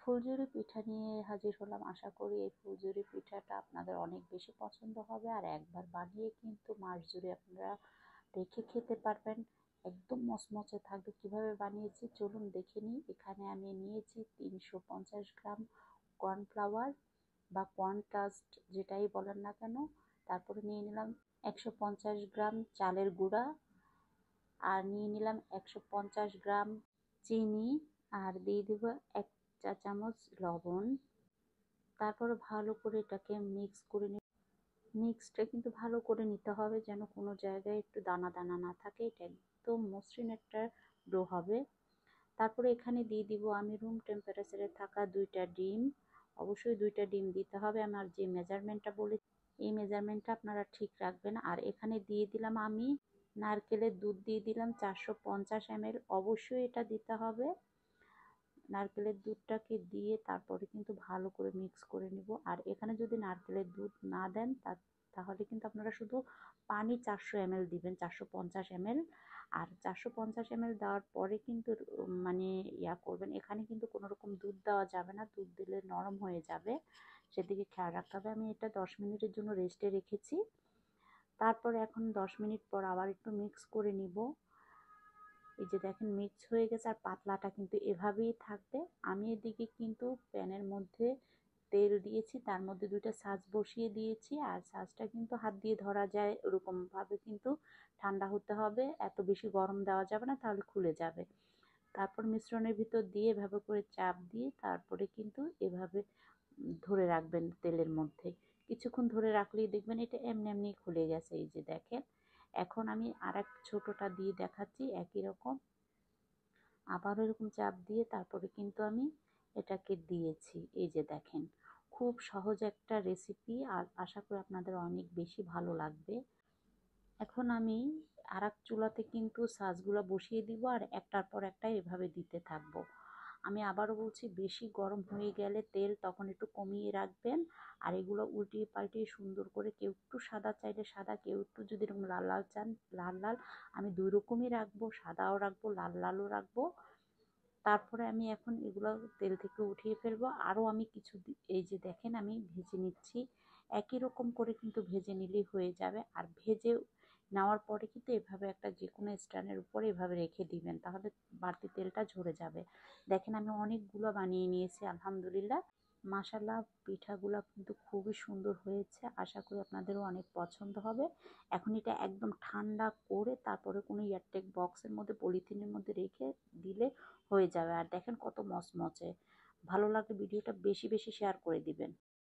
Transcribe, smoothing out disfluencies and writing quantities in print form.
ফুলঝুরি পিঠা নিয়ে হাজির হলাম। আশা করি এই ফুলঝুরি পিঠাটা আপনাদের অনেক বেশি পছন্দ হবে, আর একবার বানিয়ে কিন্তু মাস জুড়ে আপনারা রেখে খেতে পারবেন। একদম মচমচে থাকবে। কিভাবে বানিয়েছি চলুন দেখে নিই। এখানে আমি নিয়েছি 350 গ্রাম কর্নফ্লাওয়ার বা কর্নটাস্ট যেটাই বলেন না কেন। তারপরে নিয়ে নিলাম 150 গ্রাম চালের গুঁড়া, আর নিয়ে নিলাম 150 গ্রাম চিনি, আর দিয়ে দেব 1 চা চামচ লবণ। তারপরে ভালো করে এটাকে মিক্স করে মিক্সটা কিন্তু ভালো করে নিতে হবে, যেন কোনো জায়গায় একটু দানা দানা না থাকে। এটা একদম মসৃণ একটা ডো হবে। তারপরে এখানে দিয়ে দিব আমি রুম টেম্পারেচারে থাকা 2টা ডিম। অবশ্যই 2টা ডিম দিতে হবে। আমার যে মেজারমেন্টটা বলেছি এই মেজারমেন্টটা আপনারা ঠিক রাখবেন। আর এখানে দিয়ে দিলাম আমি নারকেলের দুধ, দিয়ে দিলাম 450 ml। অবশ্যই এটা দিতে হবে। নারকেলের দুধটাকে দিয়ে তারপরে কিন্তু ভালো করে মিক্স করে নিব। আর এখানে যদি নারকেলের দুধ না দেন তাহলে কিন্তু আপনারা শুধু পানি 400 ml দিবেন, 450 ml। আর 450 ml দেওয়ার পরে কিন্তু মানে করবেন। এখানে কিন্তু কোনো রকম দুধ দেওয়া যাবে না, দুধ দিলে নরম হয়ে যাবে, সেদিকে খেয়াল রাখতে হবে। আমি এটা 10 মিনিটের জন্য রেস্টে রেখেছি। তারপরে এখন 10 মিনিট পর আবার একটু মিক্স করে নিব। এই যে দেখেন মিক্স হয়ে গেছে, আর পাতলাটা কিন্তু এভাবেই থাকবে। আমি এদিকে কিন্তু প্যানের মধ্যে তেল দিয়েছি, তার মধ্যে 2টা ছাঁচ বসিয়ে দিয়েছি। আর ছাঁচটা কিন্তু হাত দিয়ে ধরা যায় ওরকম ভাবে কিন্তু ঠান্ডা হতে হবে, এত বেশি গরম দেওয়া যাবে না, তাহলে খুলে যাবে। তারপর মিশ্রণের ভিতর দিয়ে এভাবে করে চাপ দিয়ে তারপরে কিন্তু এভাবে ধরে রাখবেন তেলের মধ্যে। কিছুক্ষণ ধরে রাখলেই দেখবেন এটা এমনি এমনি খুলে গেছে। এই যে দেখেন, এখন আমি আরেক ছোটটা দিয়ে দেখাচ্ছি একই রকম। আবারও এরকম চাপ দিয়ে তারপরে কিন্তু আমি এটাকে দিয়েছি। এই যে দেখেন, খুব সহজ একটা রেসিপি, আর আশা করি আপনাদের অনেক বেশি ভালো লাগবে। এখন আমি আরেক চুলাতে কিন্তু সাজগুলো বসিয়ে দিব, আর একটার পর একটা এভাবে দিতে থাকবো। আমি আবারও বলছি, বেশি গরম হয়ে গেলে তেল তখন একটু কমিয়ে রাখবেন। আর এগুলো উল্টিয়ে পাল্টিয়ে সুন্দর করে, কেউ একটু সাদা চাইলে সাদা, কেউ একটু যদি এরকম লাল লাল চান লাল লাল, আমি 2 রকমই রাখবো, সাদাও রাখবো লাল লালও রাখবো। তারপরে আমি এখন এগুলো তেল থেকে উঠিয়ে ফেলবো। আরও আমি কিছু এই যে দেখেন আমি ভেজে নিচ্ছি। একই রকম করে কিন্তু ভেজে নিলেই হয়ে যাবে। আর ভেজে নেওয়ার পরে কিন্তু এভাবে একটা যে কোনো স্ট্যান্ডের উপরে এভাবে রেখে দিবেন, তাহলে বাড়তি তেলটা ঝরে যাবে। দেখেন আমি অনেকগুলো বানিয়ে নিয়েছি আলহামদুলিল্লাহ। মাশাআল্লাহ, পিঠাগুলো কিন্তু খুবই সুন্দর হয়েছে। আশা করি আপনাদেরও অনেক পছন্দ হবে। এখন এটা একদম ঠান্ডা করে তারপরে কোনো এয়ারটাইট বক্সের মধ্যে পলিথিনের মধ্যে রেখে দিলে হয়ে যাবে। আর দেখেন কত মচমচে। ভালো লাগলে ভিডিওটা বেশি বেশি শেয়ার করে দিবেন।